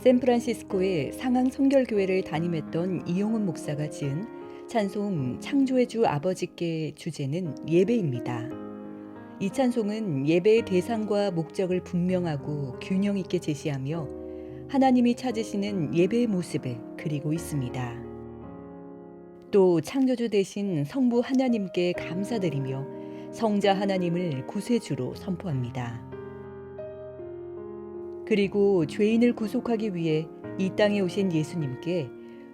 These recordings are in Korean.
샌프란시스코의 상황 성결교회를 담임했던 이용훈 목사가 지은 찬송 창조의 주 아버지께 주제는 예배입니다. 이 찬송은 예배의 대상과 목적을 분명하고 균형 있게 제시하며 하나님이 찾으시는 예배의 모습을 그리고 있습니다. 또 창조주 되신 성부 하나님께 감사드리며 성자 하나님을 구세주로 선포합니다. 그리고 죄인을 구속하기 위해 이 땅에 오신 예수님께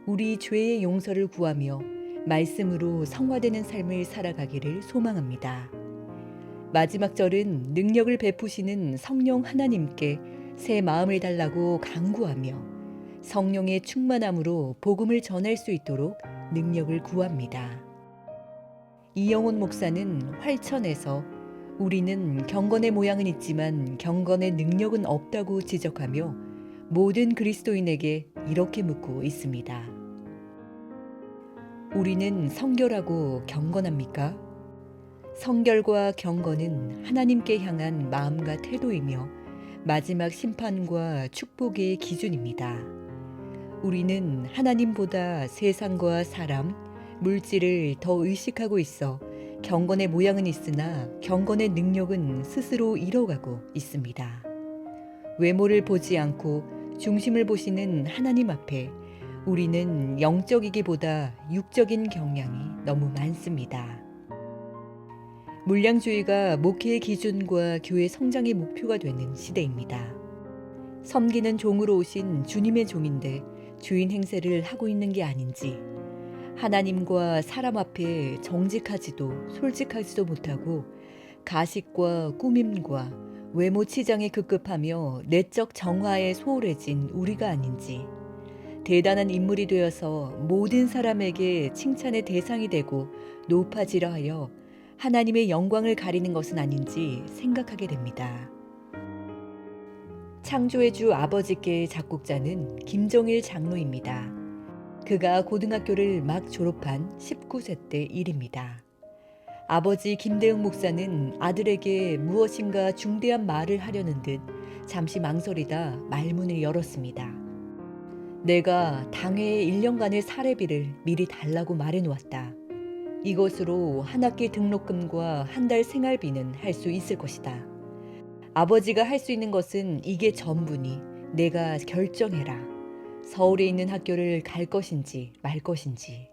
우리 죄의 용서를 구하며 말씀으로 성화되는 삶을 살아가기를 소망합니다. 마지막 절은 능력을 베푸시는 성령 하나님께 새 마음을 달라고 간구하며 성령의 충만함으로 복음을 전할 수 있도록 능력을 구합니다. 이영훈 목사는 활천에서 우리는 경건의 모양은 있지만 경건의 능력은 없다고 지적하며 모든 그리스도인에게 이렇게 묻고 있습니다. 우리는 성결하고 경건합니까? 성결과 경건은 하나님께 향한 마음과 태도이며 마지막 심판과 축복의 기준입니다. 우리는 하나님보다 세상과 사람, 물질을 더 의식하고 있어 경건의 모양은 있으나 경건의 능력은 스스로 잃어가고 있습니다. 외모를 보지 않고 중심을 보시는 하나님 앞에 우리는 영적이기보다 육적인 경향이 너무 많습니다. 물량주의가 목회의 기준과 교회 성장의 목표가 되는 시대입니다. 섬기는 종으로 오신 주님의 종인데 주인 행세를 하고 있는 게 아닌지, 하나님과 사람 앞에 정직하지도 솔직하지도 못하고 가식과 꾸밈과 외모 치장에 급급하며 내적 정화에 소홀해진 우리가 아닌지, 대단한 인물이 되어서 모든 사람에게 칭찬의 대상이 되고 높아지려 하여 하나님의 영광을 가리는 것은 아닌지 생각하게 됩니다. 창조의 주 아버지께 작곡자는 김정일 장로입니다. 그가 고등학교를 막 졸업한 19세 때 일입니다. 아버지 김대웅 목사는 아들에게 무엇인가 중대한 말을 하려는 듯 잠시 망설이다 말문을 열었습니다. 내가 당회에 1년간의 사례비를 미리 달라고 말해놓았다. 이것으로 한 학기 등록금과 한 달 생활비는 할 수 있을 것이다. 아버지가 할 수 있는 것은 이게 전부니 내가 결정해라. 서울에 있는 학교를 갈 것인지 말 것인지.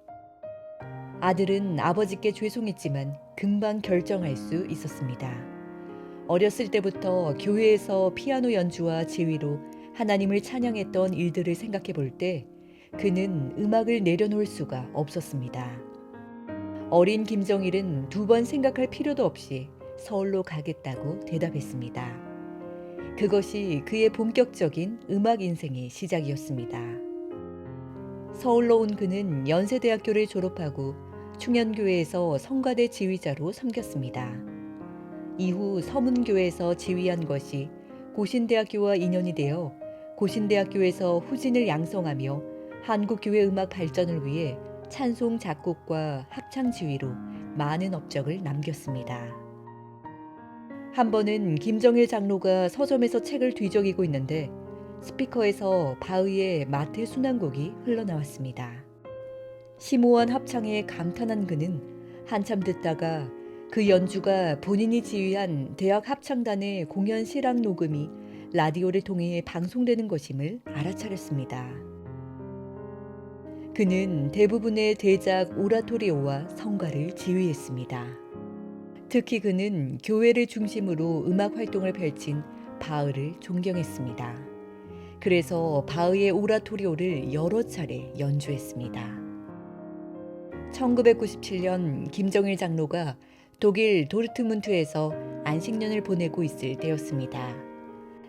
아들은 아버지께 죄송했지만 금방 결정할 수 있었습니다. 어렸을 때부터 교회에서 피아노 연주와 지휘로 하나님을 찬양했던 일들을 생각해 볼 때 그는 음악을 내려놓을 수가 없었습니다. 어린 김정일은 2번 생각할 필요도 없이 서울로 가겠다고 대답했습니다. 그것이 그의 본격적인 음악 인생의 시작이었습니다. 서울로 온 그는 연세대학교를 졸업하고 충현교회에서 성가대 지휘자로 섬겼습니다. 이후 서문교회에서 지휘한 것이 고신대학교와 인연이 되어 고신대학교에서 후진을 양성하며 한국교회 음악 발전을 위해 찬송 작곡과 합창 지휘로 많은 업적을 남겼습니다. 한 번은 김정일 장로가 서점에서 책을 뒤적이고 있는데 스피커에서 바흐의 마태 순환곡이 흘러나왔습니다. 심오한 합창에 감탄한 그는 한참 듣다가 그 연주가 본인이 지휘한 대학 합창단의 공연 실황 녹음이 라디오를 통해 방송되는 것임을 알아차렸습니다. 그는 대부분의 대작 오라토리오와 성가를 지휘했습니다. 특히 그는 교회를 중심으로 음악 활동을 펼친 바흐를 존경했습니다. 그래서 바흐의 오라토리오를 여러 차례 연주했습니다. 1997년 김정일 장로가 독일 도르트문트에서 안식년을 보내고 있을 때였습니다.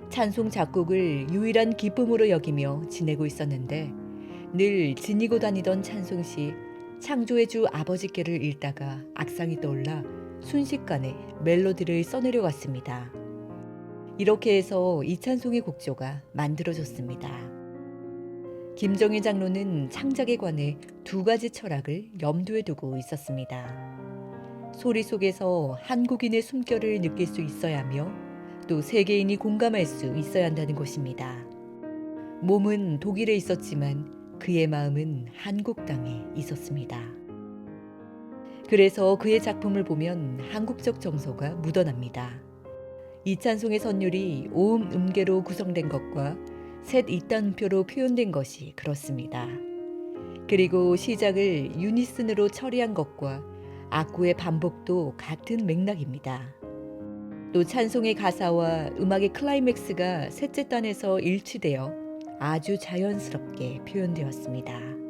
찬송 작곡을 유일한 기쁨으로 여기며 지내고 있었는데 늘 지니고 다니던 찬송시 창조의 주 아버지께를 읽다가 악상이 떠올라 순식간에 멜로디를 써내려갔습니다. 이렇게 해서 이 찬송의 곡조가 만들어졌습니다. 김정일 장로는 창작에 관해 2가지 철학을 염두에 두고 있었습니다. 소리 속에서 한국인의 숨결을 느낄 수 있어야 하며 또 세계인이 공감할 수 있어야 한다는 것입니다. 몸은 독일에 있었지만 그의 마음은 한국 땅에 있었습니다. 그래서 그의 작품을 보면 한국적 정서가 묻어납니다. 이 찬송의 선율이 오음 음계로 구성된 것과 셋 이따음표로 표현된 것이 그렇습니다. 그리고 시작을 유니슨으로 처리한 것과 악구의 반복도 같은 맥락입니다. 또 찬송의 가사와 음악의 클라이맥스가 셋째 단에서 일치되어 아주 자연스럽게 표현되었습니다.